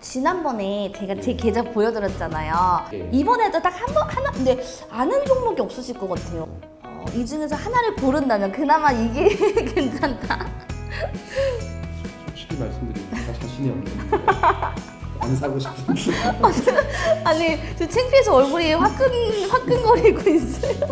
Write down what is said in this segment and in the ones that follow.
지난번에 제가 제 계좌 보여드렸잖아요. 예. 이번에도 딱 하나, 근데 아는 종목이 없으실 것 같아요. 이 중에서 하나를 고른다면 그나마 이게 괜찮다. 솔직히 말씀드리면 제가 자신이 없는데 안 사고 싶은데 아니, 저 창피해서 얼굴이 화끈거리고 있어요.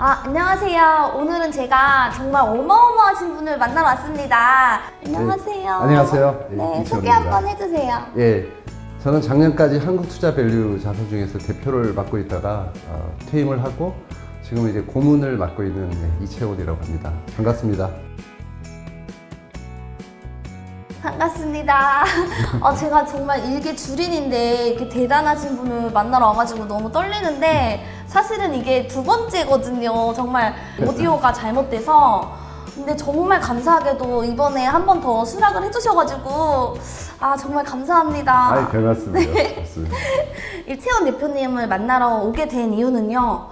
안녕하세요. 오늘은 제가 정말 어마어마하신 분을 만나러 왔습니다. 안녕하세요. 안녕하세요. 네, 네, 소개 이치원입니다. 한번 해주세요. 예, 저는 작년까지 한국투자밸류 자산 중에서 대표를 맡고 있다가 퇴임을 하고 지금 이제 고문을 맡고 있는 이채원이라고 합니다. 반갑습니다. 반갑습니다. 제가 정말 일개 주린인데 이렇게 대단하신 분을 만나러 와가지고 너무 떨리는데 사실은 이게 두 번째거든요. 정말 오디오가 잘못돼서. 근데 정말 감사하게도 이번에 한 번 더 수락을 해주셔가지고 정말 감사합니다. 별 말씀이요. 일채원 대표님을 만나러 오게 된 이유는요.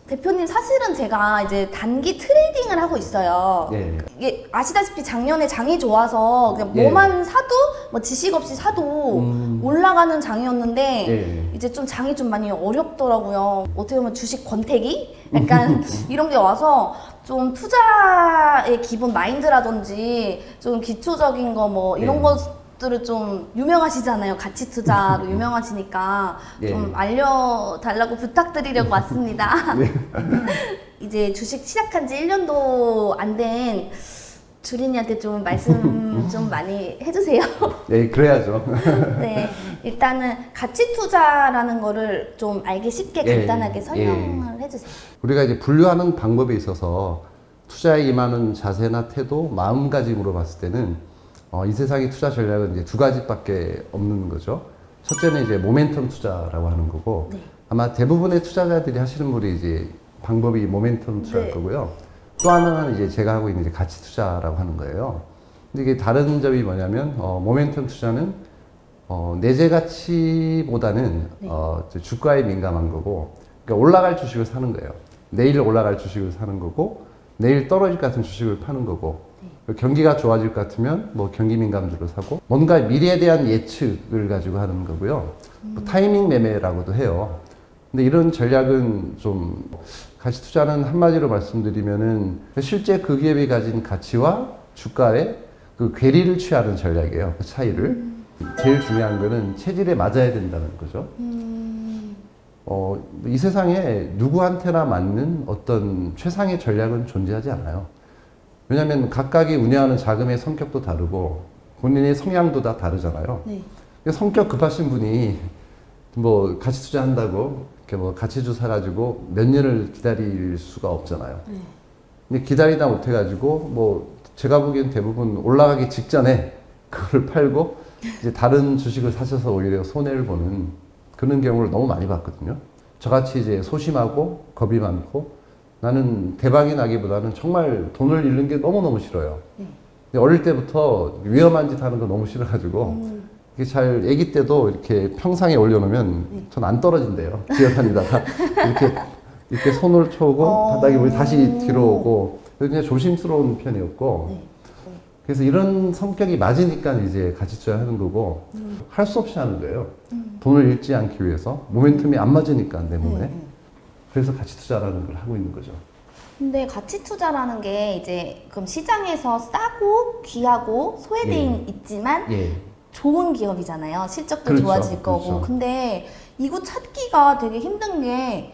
대표님 사실은 제가 이제 단기 트레이딩을 하고 있어요. 예. 이게 아시다시피 작년에 장이 좋아서 그냥 예. 뭐만 사도 뭐 지식 없이 사도 올라가는 장이었는데 예. 이제 좀 장이 좀 많이 어렵더라고요. 어떻게 보면 주식 권태기? 약간 이런 게 와서 좀 투자의 기본 마인드라든지 좀 기초적인 거 뭐 이런 예. 것들을 좀 유명하시잖아요. 가치 투자로 유명하시니까 예. 좀 알려달라고 부탁드리려고 왔습니다. 네. 이제 주식 시작한 지 1년도 안 된 주린이한테 좀 말씀 좀 많이 해주세요. 예, 그래야죠. 네, 일단은 가치 투자라는 거를 좀 알기 쉽게 예, 간단하게 설명을 해주세요. 우리가 이제 분류하는 방법에 있어서 투자에 임하는 자세나 태도, 마음가짐으로 봤을 때는 이 세상의 투자 전략은 이제 두 가지밖에 없는 거죠. 첫째는 이제 모멘텀 투자라고 하는 거고, 네. 아마 대부분의 투자자들이 하시는 분이 이제 방법이 모멘텀 투자일 네. 거고요. 또 하나는 이제 제가 하고 있는 이제 가치 투자라고 하는 거예요. 근데 이게 다른 점이 뭐냐면 모멘텀 투자는 내재 가치보다는 네. 주가에 민감한 거고, 그러니까 올라갈 주식을 사는 거예요. 내일 올라갈 주식을 사는 거고, 내일 떨어질 것 같은 주식을 파는 거고, 경기가 좋아질 것 같으면 뭐 경기 민감주를 사고, 뭔가 미래에 대한 예측을 가지고 하는 거고요. 뭐 타이밍 매매라고도 해요. 근데 이런 전략은 좀 가치 투자는 한마디로 말씀드리면은 실제 그 기업이 가진 가치와 주가의 그 괴리를 취하는 전략이에요. 그 차이를. 제일 중요한 거는 체질에 맞아야 된다는 거죠. 이 세상에 누구한테나 맞는 어떤 최상의 전략은 존재하지 않아요. 왜냐하면 각각이 운영하는 자금의 성격도 다르고 본인의 성향도 다 다르잖아요. 네. 성격 급하신 분이 뭐 가치 투자한다고 이렇게 뭐 가치주 사가지고 몇 년을 기다릴 수가 없잖아요. 네. 근데 기다리다 못해가지고 뭐 제가 보기엔 대부분 올라가기 직전에 그걸 팔고 이제 다른 주식을 사셔서 오히려 손해를 보는 그런 경우를 너무 많이 봤거든요. 저같이 이제 소심하고 겁이 많고 나는 대박이 나기보다는 정말 돈을 잃는 게 너무너무 싫어요. 근데 어릴 때부터 위험한 짓 하는 거 너무 싫어가지고 이게 잘 아기 때도 이렇게 평상에 올려놓으면 전 안 떨어진대요. 기어다니다가 이렇게 손을 쳐오고 바닥에 보면 다시 뒤로 오고 그냥 조심스러운 편이었고 그래서 이런 성격이 맞으니까 이제 같이 투자하는 거고 할 수 없이 하는 거예요. 돈을 잃지 않기 위해서 모멘텀이 안 맞으니까 내 몸에. 그래서 가치 투자라는 걸 하고 있는 거죠. 근데 가치 투자라는 게 이제 그럼 시장에서 싸고 귀하고 소외돼 있지만 예. 좋은 기업이잖아요. 실적도 그렇죠, 좋아질 거고. 그렇죠. 근데 이거 찾기가 되게 힘든 게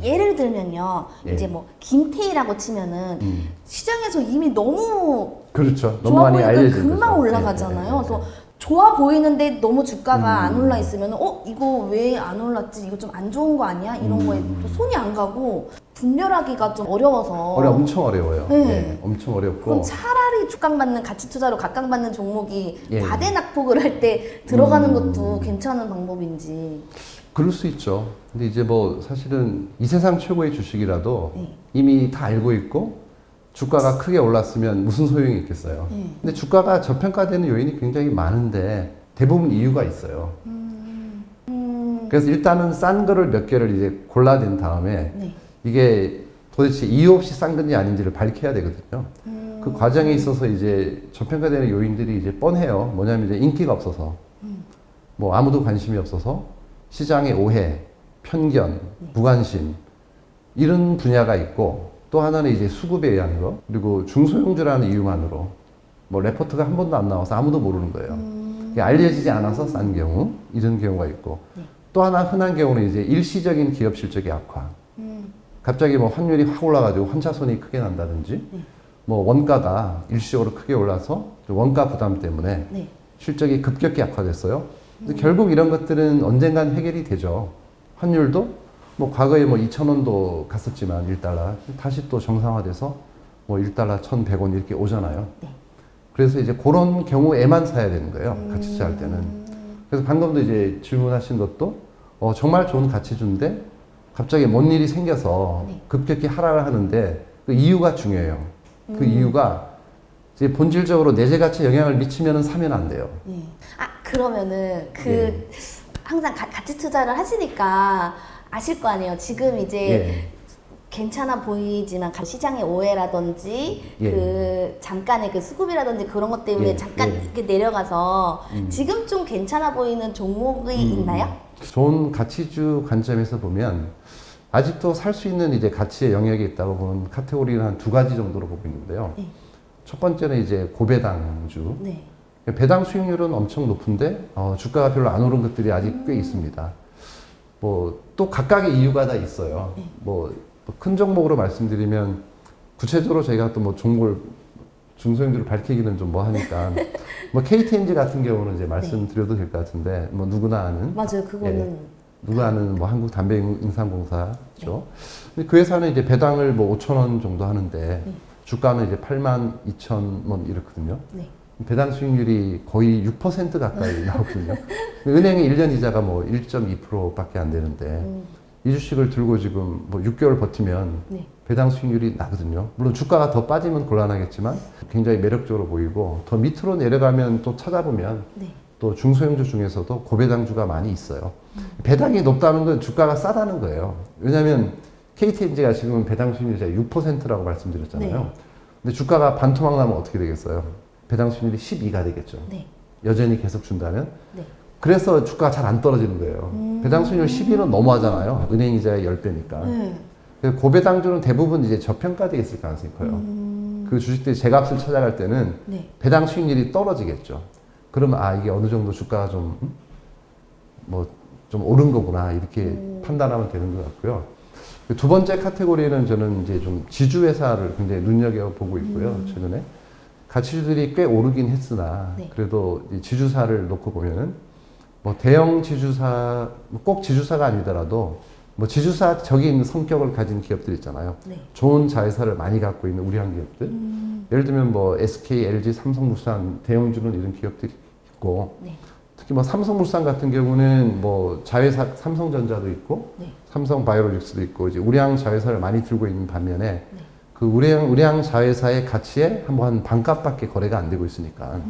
예를 들면요. 예. 이제 뭐 김태희라고 치면은 시장에서 이미 너무 그렇죠. 너무 좋아 많이 보이니까 알려진 금방 거죠. 올라가잖아요. 예, 예, 예. 그래서 좋아 보이는데 너무 주가가 안 올라 있으면 이거 왜 안 올랐지? 이거 좀 안 좋은 거 아니야? 이런 거에 또 손이 안 가고 분별하기가 좀 어려워서 엄청 어려워요. 네. 예, 엄청 어렵고. 그럼 차라리 각광받는 가치 투자로 각광받는 종목이 예. 과대낙폭을 할 때 들어가는 것도 괜찮은 방법인지. 그럴 수 있죠. 근데 이제 뭐 사실은 이 세상 최고의 주식이라도 네. 이미 다 알고 있고 주가가 크게 올랐으면 무슨 소용이 있겠어요. 네. 근데 주가가 저평가되는 요인이 굉장히 많은데 대부분 이유가 있어요. 그래서 일단은 싼 거를 몇 개를 이제 골라낸 다음에 네. 이게 도대체 이유 없이 싼 건지 아닌지를 밝혀야 되거든요. 그 과정에 있어서 이제 저평가되는 요인들이 이제 뻔해요. 뭐냐면 이제 인기가 없어서, 뭐 아무도 관심이 없어서, 시장의 오해, 편견, 무관심 이런 분야가 있고, 또 하나는 이제 수급에 의한 거, 그리고 중소형주라는 이유만으로 뭐 레포트가 한 번도 안 나와서 아무도 모르는 거예요. 이게 알려지지 않아서 싼 경우, 이런 경우가 있고, 또 하나 흔한 경우는 이제 일시적인 기업 실적의 악화. 갑자기 뭐 환율이 확 올라가지고 환차손이 크게 난다든지, 뭐 원가가 일시적으로 크게 올라서 원가 부담 때문에 네. 실적이 급격히 악화됐어요. 근데 결국 이런 것들은 언젠간 해결이 되죠. 환율도 뭐 과거에 뭐 2,000원도 갔었지만 1달러 다시 또 정상화돼서 뭐 1달러 1,100원 이렇게 오잖아요. 네. 그래서 이제 그런 경우에만 사야 되는 거예요. 가치 투자할 때는. 그래서 방금도 이제 질문하신 것도 정말 좋은 가치주인데 갑자기 뭔 일이 생겨서 네. 급격히 하락을 하는데 그 이유가 중요해요. 그 이유가 이제 본질적으로 내재 가치에 영향을 미치면 사면 안 돼요. 네. 아 그러면은 그 예. 항상 가치 투자를 하시니까 아실 거 아니에요. 지금 이제 예. 괜찮아 보이지만 시장의 오해라든지 예. 그 잠깐의 그 수급이라든지 그런 것 때문에 예. 잠깐 예. 이렇게 내려가서 지금 좀 괜찮아 보이는 종목이 있나요? 좋은 가치주 관점에서 보면 아직도 살 수 있는 이제 가치의 영역이 있다고 보는 카테고리는 한 두 가지 정도로 보고 있는데요. 네. 첫 번째는 이제 고배당주. 네. 배당 수익률은 엄청 높은데 주가가 별로 안 오른 것들이 아직 꽤 있습니다. 뭐 또 각각의 이유가 다 있어요. 네. 뭐 큰 종목으로 말씀드리면 구체적으로 저희가 또 뭐 종목을 중소형주를 밝히기는 좀 뭐 하니까 뭐 KTNG 같은 경우는 이제 말씀드려도 될 것 같은데 뭐 누구나 아는 맞아요. 그거는 누가 아는 뭐 한국 담배인상공사죠. 근데 그 회사는 이제 배당을 뭐 5,000원 정도 하는데 주가는 이제 82,000원 이렇거든요. 네. 배당 수익률이 거의 6% 가까이 나오거든요. 은행의 1년 이자가 뭐 1.2%밖에 안 되는데 이 주식을 들고 지금 뭐 6개월 버티면 네. 배당 수익률이 나거든요. 물론 주가가 더 빠지면 곤란하겠지만 굉장히 매력적으로 보이고 더 밑으로 내려가면 또 찾아보면 네. 또 중소형주 중에서도 고배당주가 많이 있어요. 배당이 높다는 건 주가가 싸다는 거예요. 왜냐하면 KTNG가 지금 배당 수익률이 6%라고 말씀드렸잖아요. 네. 근데 주가가 반토막 나면 어떻게 되겠어요? 배당 수익률이 12가 되겠죠. 네. 여전히 계속 준다면. 네. 그래서 주가가 잘 안 떨어지는 거예요. 배당 수익률 12는 너무하잖아요. 은행 이자의 10배니까. 네. 고배당주는 대부분 이제 저평가되어 있을 가능성이 커요. 그 주식들이 제값을 찾아갈 때는 네. 배당 수익률이 떨어지겠죠. 그러면 이게 어느 정도 주가가 좀 오른 거구나 이렇게 판단하면 되는 것 같고요. 두 번째 카테고리는 저는 이제 좀 지주회사를 굉장히 눈여겨보고 있고요. 최근에 가치주들이 꽤 오르긴 했으나 네. 그래도 이 지주사를 놓고 보면은 뭐 대형 지주사 꼭 지주사가 아니더라도 뭐 지주사적인 성격을 가진 기업들 있잖아요. 네. 좋은 자회사를 많이 갖고 있는 우량한 기업들. 예를 들면 뭐 SK, LG, 삼성물산, 대형주는 이런 기업들이 있고 네. 특히 뭐 삼성물산 같은 경우는 뭐 자회사 삼성전자도 있고 네. 삼성바이오로직스도 있고 이제 우량 자회사를 많이 들고 있는 반면에 그 우량 자회사의 가치에 한 반값밖에 거래가 안 되고 있으니까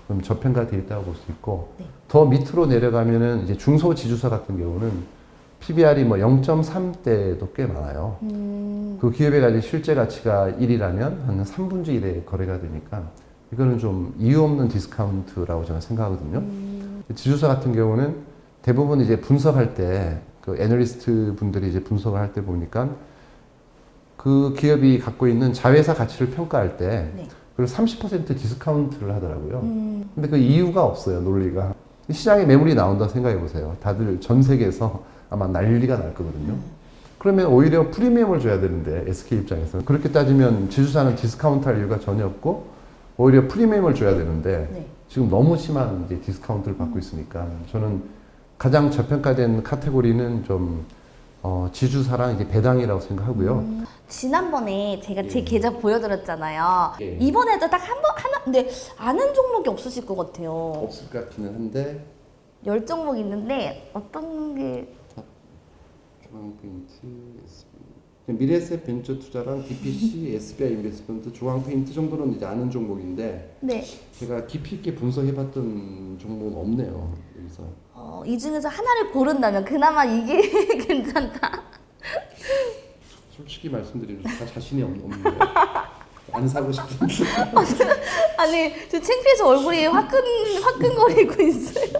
그럼 저평가되어 있다고 볼 수 있고 네. 더 밑으로 내려가면은 이제 중소 지주사 같은 경우는 PBR이 뭐 0.3대도 꽤 많아요. 그 기업의 가진 실제 가치가 1이라면 한 3분의 1에 거래가 되니까 이거는 좀 이유 없는 디스카운트라고 저는 생각하거든요. 지주사 같은 경우는 대부분 이제 분석할 때 그 애널리스트 분들이 이제 분석을 할 때 보니까 그 기업이 갖고 있는 자회사 가치를 평가할 때 네. 그걸 30% 디스카운트를 하더라고요. 근데 그 이유가 없어요, 논리가. 시장에 매물이 나온다 생각해 보세요. 다들 전 세계에서 아마 난리가 날 거거든요. 그러면 오히려 프리미엄을 줘야 되는데 SK 입장에서는 그렇게 따지면 지주사는 디스카운트 할 이유가 전혀 없고 오히려 프리미엄을 줘야 되는데 네. 지금 너무 심한 이제 디스카운트를 받고 있으니까 저는 가장 저평가된 카테고리는 좀 지주사랑 이제 배당이라고 생각하고요. 지난번에 제가 제 계좌 보여드렸잖아요. 예. 이번에도 딱 하나, 근데 아는 종목이 없으실 것 같아요. 없을 것 같기는 한데 10종목 있는데 어떤 게 중앙페인트, 미래에셋 벤처 투자랑 DPC, SBI 인베스트먼트, 중앙페인트 정도는 이제 아는 종목인데 네. 제가 깊이 있게 분석해봤던 종목은 없네요. 여기서. 이 중에서 하나를 고른다면 그나마 이게 괜찮다. 솔직히 말씀드리면 다 자신이 없는데 안 사고 싶은데. 아니 저 창피해서 얼굴이 화끈거리고 있어요.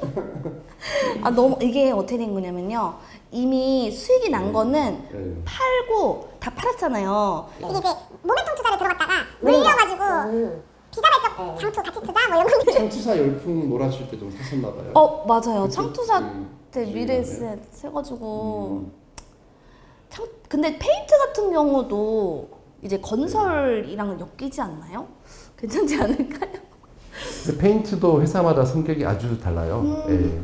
아 너무 이게 어떻게 된 거냐면요. 이미 수익이 난 거는 네. 팔고 다 팔았잖아요. 이게 모멘텀 투자를 들어갔다가 물려가지고 비자발적 장투 가치 투자 뭐 이런 거. 창투사 열풍 몰아칠 때 좀 사셨나 봐요. 맞아요. 창투사 때 수익이 미래에셋 해가지고 근데 페인트 같은 경우도 이제 건설이랑은 엮이지 않나요? 괜찮지 않을까요? 근데 페인트도 회사마다 성격이 아주 달라요. 예.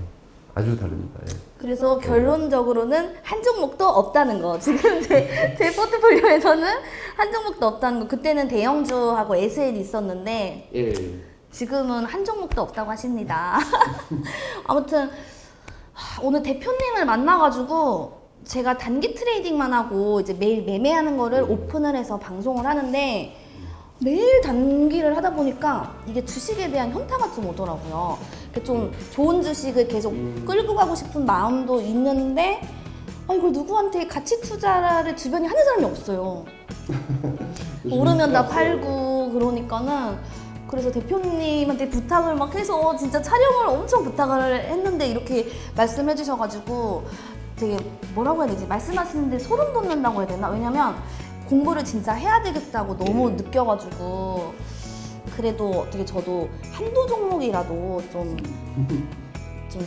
아주 다릅니다. 예. 그래서 결론적으로는 한 종목도 없다는 거. 지금 제 포트폴리오에서는 한 종목도 없다는 거. 그때는 대형주하고 SL이 있었는데 예. 지금은 한 종목도 없다고 하십니다. 아무튼 오늘 대표님을 만나가지고 제가 단기 트레이딩만 하고 이제 매일 매매하는 거를 오픈을 해서 방송을 하는데 매일 단기를 하다 보니까 이게 주식에 대한 현타가 좀 오더라고요. 좀 좋은 주식을 계속 끌고 가고 싶은 마음도 있는데 이걸 누구한테 가치 투자를 주변에 하는 사람이 없어요. 오르면 다 팔고 그러니까는 그래서 대표님한테 부탁을 막 해서 진짜 촬영을 엄청 부탁을 했는데 이렇게 말씀해 주셔가지고 되게 뭐라고 해야 되지? 말씀하시는데 소름 돋는다고 해야 되나? 왜냐면 공부를 진짜 해야 되겠다고 너무 느껴가지고 그래도 어떻게 저도 한두 종목이라도 좀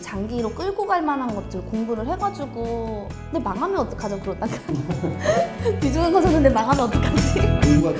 장기로 끌고 갈 만한 것들 공부를 해가지고 근데 망하면 어떡하죠? 그러다가 비중은 커졌는데 망하면 어떡하지? 공부가